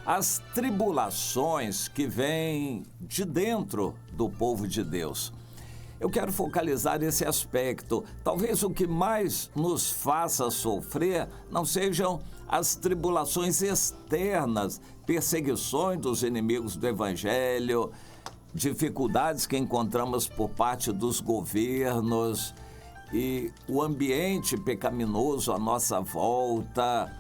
as tribulações que vêm de dentro do povo de Deus. Eu quero focalizar esse aspecto. Talvez o que mais nos faça sofrer não sejam as tribulações externas, perseguições dos inimigos do Evangelho, dificuldades que encontramos por parte dos governos e o ambiente pecaminoso à nossa volta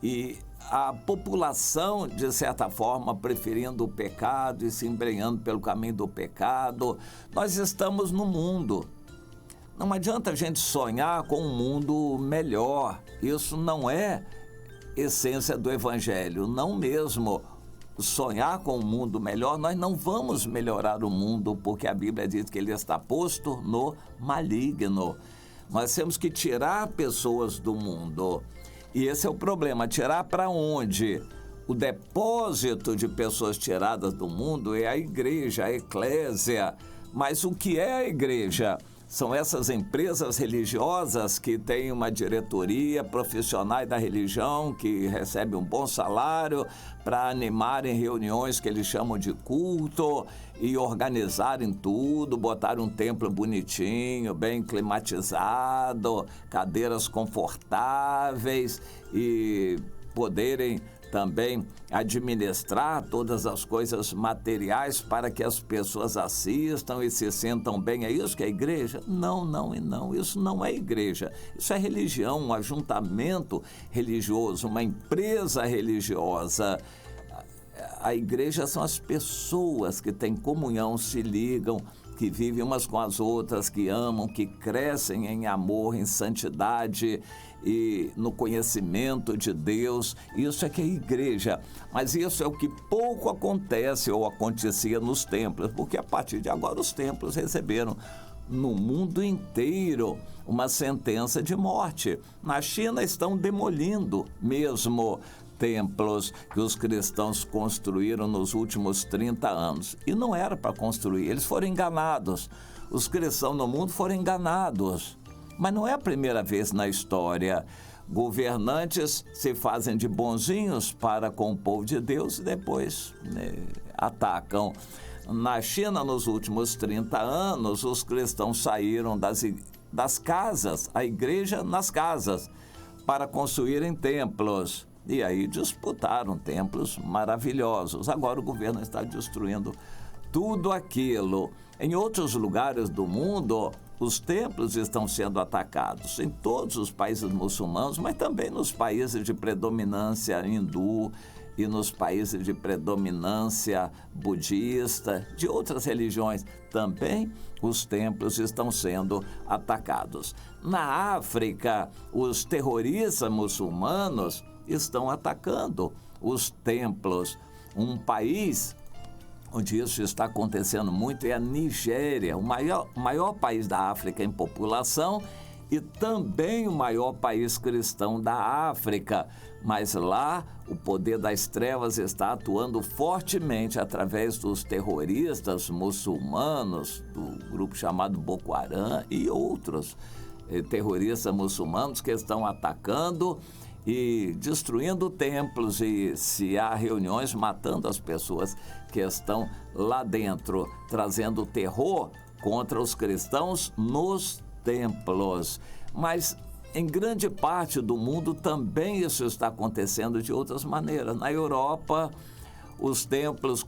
e a população, de certa forma, preferindo o pecado e se embrenhando pelo caminho do pecado. Nós estamos no mundo. Não adianta a gente sonhar com um mundo melhor. Isso não é essência do Evangelho, não mesmo. Sonhar com um mundo melhor, nós não vamos melhorar o mundo, porque a Bíblia diz que ele está posto no maligno. Nós temos que tirar pessoas do mundo. E esse é o problema, tirar para onde? O depósito de pessoas tiradas do mundo é a igreja, a eclésia. Mas o que é a igreja? São essas empresas religiosas que têm uma diretoria, profissionais da religião, que recebem um bom salário para animarem reuniões que eles chamam de culto e organizarem tudo, botar um templo bonitinho, bem climatizado, cadeiras confortáveis e poderem também administrar todas as coisas materiais para que as pessoas assistam e se sintam bem. É isso que é igreja? Não, não e não. Isso não é igreja. Isso é religião, um ajuntamento religioso, uma empresa religiosa. A igreja são as pessoas que têm comunhão, se ligam, que vivem umas com as outras, que amam, que crescem em amor, em santidade e no conhecimento de Deus. Isso é que é igreja. Mas isso é o que pouco acontece ou acontecia nos templos, porque a partir de agora os templos receberam no mundo inteiro uma sentença de morte. Na China estão demolindo mesmo templos que os cristãos construíram nos últimos 30 anos. E não era para construir, eles foram enganados. Os cristãos no mundo foram enganados. Mas não é a primeira vez na história. Governantes se fazem de bonzinhos para com o povo de Deus e depois atacam. Na China, nos últimos 30 anos, os cristãos saíram das casas, a igreja nas casas, para construírem templos. E aí disputaram templos maravilhosos. Agora o governo está destruindo tudo aquilo. Em outros lugares do mundo, os templos estão sendo atacados. Em todos os países muçulmanos, mas também nos países de predominância hindu e nos países de predominância budista, de outras religiões, também os templos estão sendo atacados. Na África, os terroristas muçulmanos estão atacando os templos. Um país onde isso está acontecendo muito é a Nigéria, o maior país da África em população e também o maior país cristão da África. Mas lá o poder das trevas está atuando fortemente através dos terroristas muçulmanos, do grupo chamado Boko Haram e outros terroristas muçulmanos que estão atacando e destruindo templos e, se há reuniões, matando as pessoas que estão lá dentro, trazendo terror contra os cristãos nos templos. Mas em grande parte do mundo também isso está acontecendo de outras maneiras. Na Europa, os templos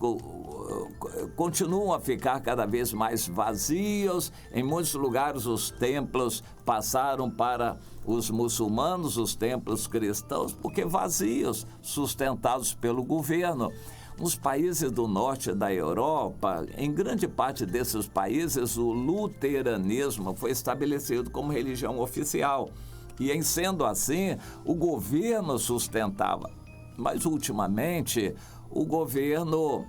continuam a ficar cada vez mais vazios. Em muitos lugares os templos passaram para os muçulmanos, os templos cristãos, porque vazios, sustentados pelo governo. Nos países do norte da Europa, em grande parte desses países, o luteranismo foi estabelecido como religião oficial. E, em sendo assim, o governo sustentava. Mas, ultimamente, o governo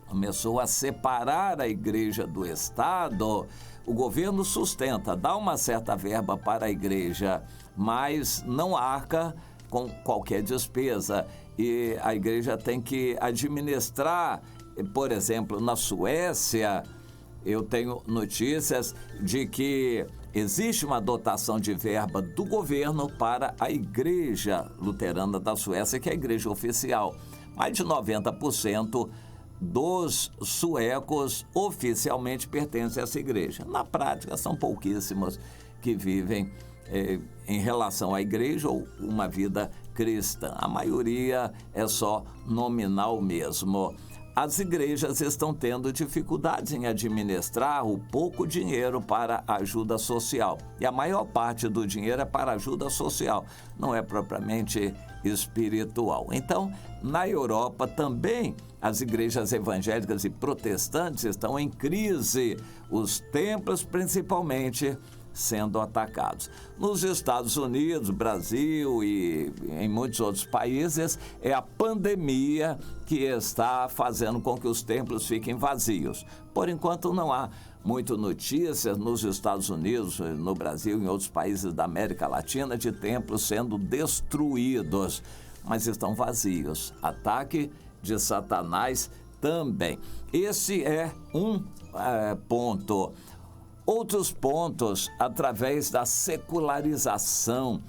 começou a separar a igreja do Estado. O governo sustenta, dá uma certa verba para a igreja, mas não arca com qualquer despesa. E a igreja tem que administrar, por exemplo, na Suécia, eu tenho notícias de que existe uma dotação de verba do governo para a igreja luterana da Suécia, que é a igreja oficial. Mais de 90% dos suecos oficialmente pertencem a essa igreja. Na prática, são pouquíssimos que vivem em relação à igreja ou uma vida cristã. A maioria é só nominal mesmo. As igrejas estão tendo dificuldades em administrar o pouco dinheiro para ajuda social. E a maior parte do dinheiro é para ajuda social, não é propriamente espiritual. Então, na Europa também, as igrejas evangélicas e protestantes estão em crise. Os templos, principalmente, sendo atacados. Nos Estados Unidos, Brasil e em muitos outros países, é a pandemia que está fazendo com que os templos fiquem vazios. Por enquanto, não há muitas notícias nos Estados Unidos, no Brasil e em outros países da América Latina de templos sendo destruídos, mas estão vazios. Ataque de Satanás também. Esse é um ponto. Outros pontos, através da secularização.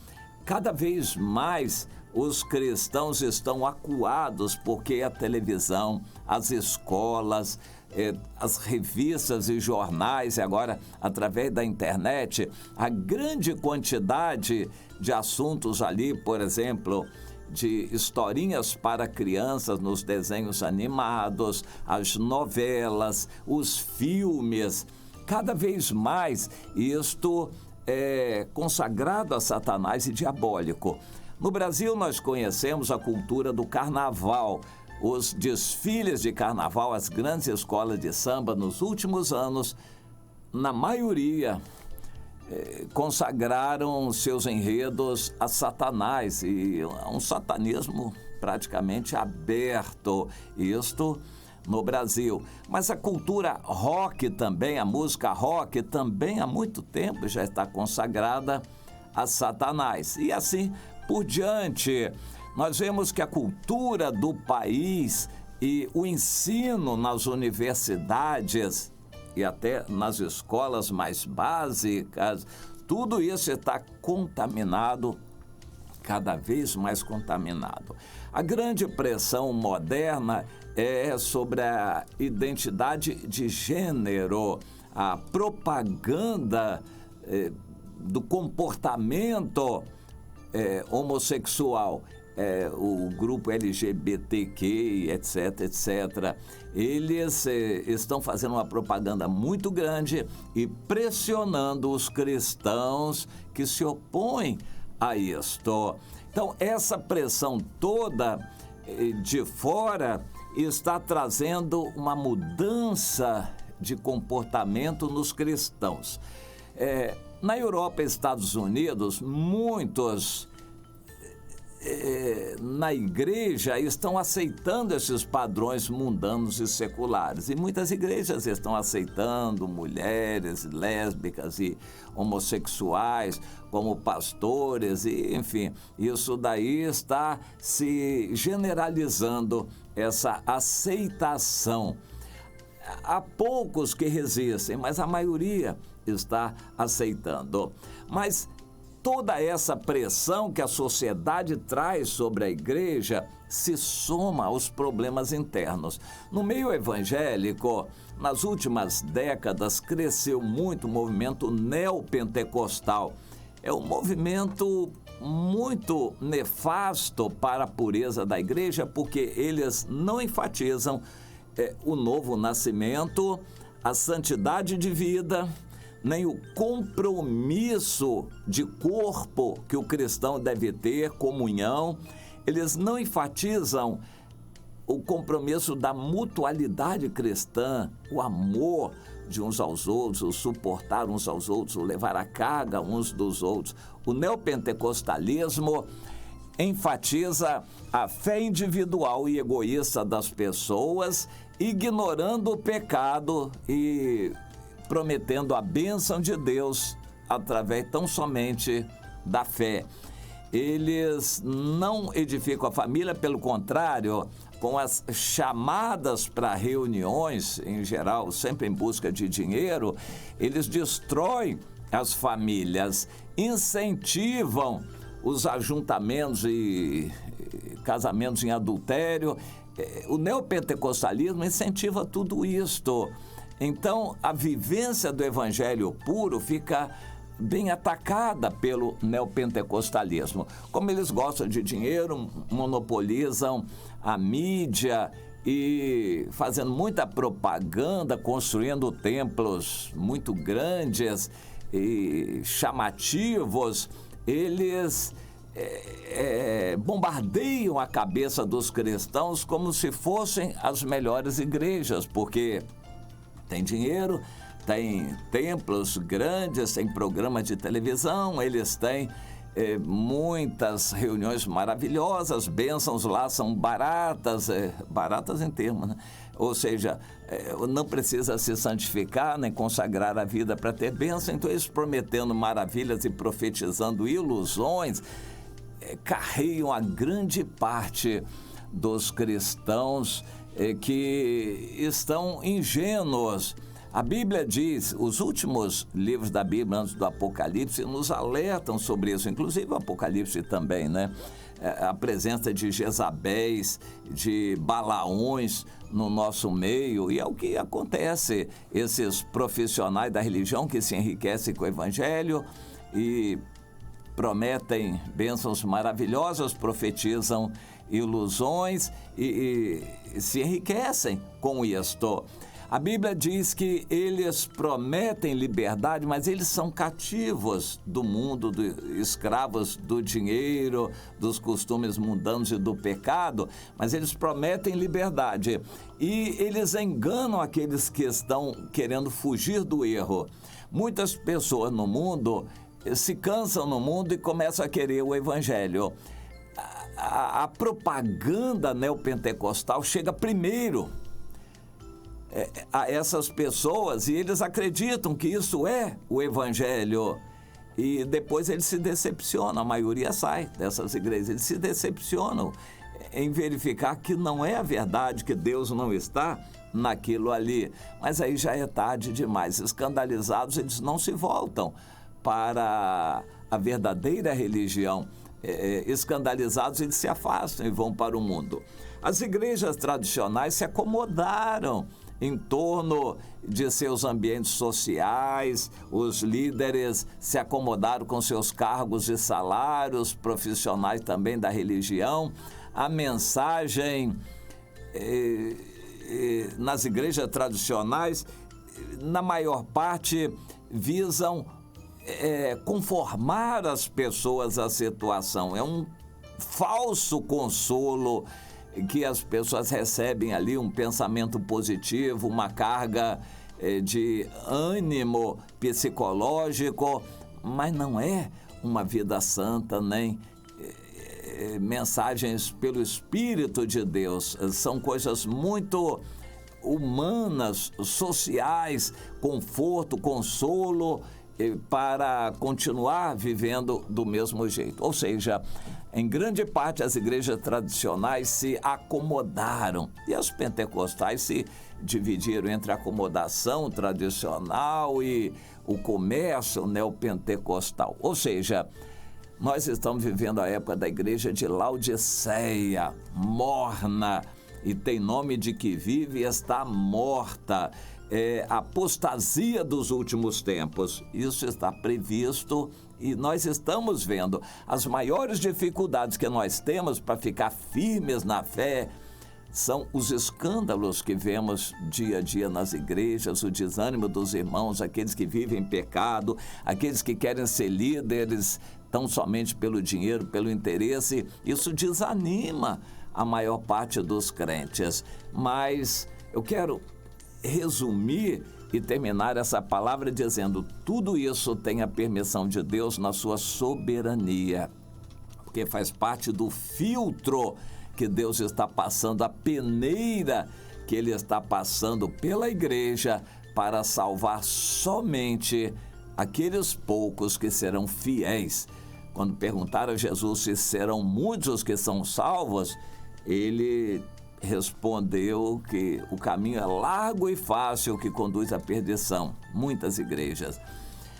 Cada vez mais os cristãos estão acuados porque a televisão, as escolas, as revistas e jornais, e agora através da internet, a grande quantidade de assuntos ali, por exemplo, de historinhas para crianças nos desenhos animados, as novelas, os filmes. Cada vez mais isto é consagrado a Satanás e diabólico. No Brasil nós conhecemos a cultura do carnaval. Os desfiles de carnaval, as grandes escolas de samba nos últimos anos, na maioria, consagraram seus enredos a Satanás e a um satanismo praticamente aberto. Isto no Brasil. Mas a cultura rock também, a música rock também há muito tempo já está consagrada a Satanás. E assim por diante, nós vemos que a cultura do país e o ensino nas universidades e até nas escolas mais básicas, tudo isso está contaminado, cada vez mais contaminado. A grande pressão moderna é sobre a identidade de gênero, a propaganda do comportamento homossexual, o grupo LGBTQ, etc, etc. Eles estão fazendo uma propaganda muito grande e pressionando os cristãos que se opõem a isto. Então, essa pressão toda de fora está trazendo uma mudança de comportamento nos cristãos. Na Europa e Estados Unidos, muitos na igreja estão aceitando esses padrões mundanos e seculares. E muitas igrejas estão aceitando mulheres lésbicas e homossexuais como pastores, e, enfim, isso daí está se generalizando, essa aceitação. Há poucos que resistem, mas a maioria está aceitando. Mas toda essa pressão que a sociedade traz sobre a igreja se soma aos problemas internos. No meio evangélico, nas últimas décadas, cresceu muito o movimento neopentecostal. É um movimento muito nefasto para a pureza da igreja, porque eles não enfatizam o novo nascimento, a santidade de vida, nem o compromisso de corpo que o cristão deve ter, comunhão. Eles não enfatizam o compromisso da mutualidade cristã, o amor de uns aos outros, o suportar uns aos outros, o levar a carga uns dos outros. O neopentecostalismo enfatiza a fé individual e egoísta das pessoas, ignorando o pecado e prometendo a bênção de Deus através tão somente da fé. Eles não edificam a família, pelo contrário, com as chamadas para reuniões, em geral, sempre em busca de dinheiro, eles destroem as famílias, incentivam os ajuntamentos e casamentos em adultério, O neopentecostalismo incentiva tudo isto. Então, a vivência do evangelho puro fica bem atacada pelo neopentecostalismo. Como eles gostam de dinheiro, monopolizam a mídia e fazendo muita propaganda, construindo templos muito grandes e chamativos, eles bombardeiam a cabeça dos cristãos como se fossem as melhores igrejas, porque tem dinheiro, tem templos grandes, tem programa de televisão, eles têm muitas reuniões maravilhosas, bênçãos lá são baratas, baratas em termos, né? Ou seja, não precisa se santificar nem consagrar a vida para ter bênção. Então eles prometendo maravilhas e profetizando ilusões, carregam a grande parte dos cristãos que estão ingênuos. A Bíblia diz, os últimos livros da Bíblia antes do Apocalipse nos alertam sobre isso, inclusive o Apocalipse também, né? A presença de Jezabéis, de Balaões no nosso meio, e é o que acontece. Esses profissionais da religião que se enriquecem com o Evangelho e prometem bênçãos maravilhosas, profetizam ilusões e se enriquecem com isto. A Bíblia diz que eles prometem liberdade, mas eles são cativos do mundo, escravos do dinheiro, dos costumes mundanos e do pecado, mas eles prometem liberdade. E eles enganam aqueles que estão querendo fugir do erro. Muitas pessoas no mundo se cansam no mundo e começam a querer o Evangelho. A propaganda neopentecostal chega primeiro a essas pessoas e eles acreditam que isso é o Evangelho. E depois eles se decepcionam, a maioria sai dessas igrejas, eles se decepcionam em verificar que não é a verdade, que Deus não está naquilo ali. Mas aí já é tarde demais. Escandalizados, eles não se voltam para a verdadeira religião. Escandalizados, eles se afastam e vão para o mundo. As igrejas tradicionais se acomodaram em torno de seus ambientes sociais, os líderes se acomodaram com seus cargos e salários, profissionais também da religião. A mensagem nas igrejas tradicionais, na maior parte, visam conformar as pessoas à situação. É um falso consolo que as pessoas recebem ali, um pensamento positivo, uma carga de ânimo psicológico, mas não é uma vida santa, nem mensagens pelo Espírito de Deus. São coisas muito humanas, sociais, conforto, consolo, para continuar vivendo do mesmo jeito. Ou seja, em grande parte as igrejas tradicionais se acomodaram e as pentecostais se dividiram entre a acomodação tradicional e o comércio neopentecostal. Ou seja, nós estamos vivendo a época da igreja de Laodiceia, morna, e tem nome de que vive e está morta. A apostasia dos últimos tempos. Isso está previsto e nós estamos vendo. As maiores dificuldades que nós temos para ficar firmes na fé são os escândalos que vemos dia a dia nas igrejas, o desânimo dos irmãos, aqueles que vivem em pecado, aqueles que querem ser líderes tão somente pelo dinheiro, pelo interesse. Isso desanima a maior parte dos crentes. Mas eu quero resumir e terminar essa palavra dizendo: tudo isso tem a permissão de Deus na sua soberania, porque faz parte do filtro que Deus está passando, a peneira que Ele está passando pela igreja para salvar somente aqueles poucos que serão fiéis. Quando perguntaram a Jesus se serão muitos os que são salvos, Ele respondeu que o caminho é largo e fácil que conduz à perdição. Muitas igrejas.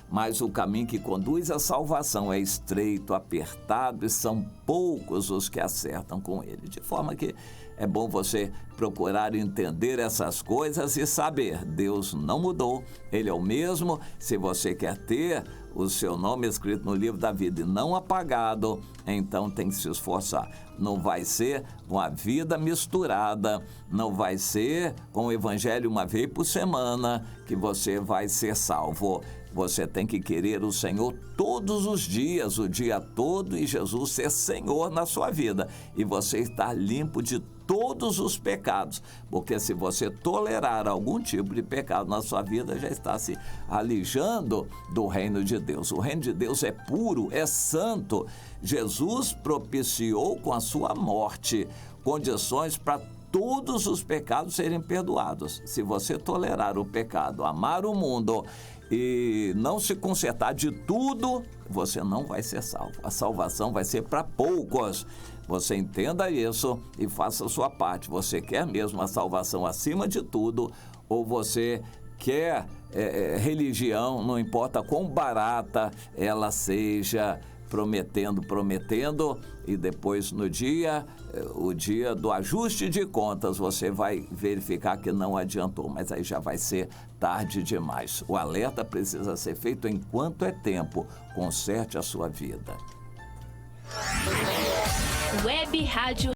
mas o caminho que conduz à salvação é estreito, apertado e são poucos os que acertam com ele. De forma que é bom você procurar entender essas coisas e saber, Deus não mudou, Ele é o mesmo. Se você quer ter o seu nome escrito no livro da vida e não apagado, então tem que se esforçar. Não vai ser uma vida misturada, não vai ser com o evangelho uma vez por semana que você vai ser salvo. Você tem que querer o Senhor todos os dias, o dia todo, e Jesus ser Senhor na sua vida. E você estar limpo de todos os pecados. Porque se você tolerar algum tipo de pecado na sua vida, já está se alijando do reino de Deus. O reino de Deus é puro, é santo. Jesus propiciou com a sua morte condições para todos os pecados serem perdoados. Se você tolerar o pecado, amar o mundo e não se consertar de tudo, você não vai ser salvo. A salvação vai ser para poucos. Você entenda isso e faça a sua parte. Você quer mesmo a salvação acima de tudo, ou você quer religião, não importa quão barata ela seja, prometendo, e depois no dia, o dia do ajuste de contas, você vai verificar que não adiantou, mas aí já vai ser tarde demais. O alerta precisa ser feito enquanto é tempo. Conserte a sua vida. Web Rádio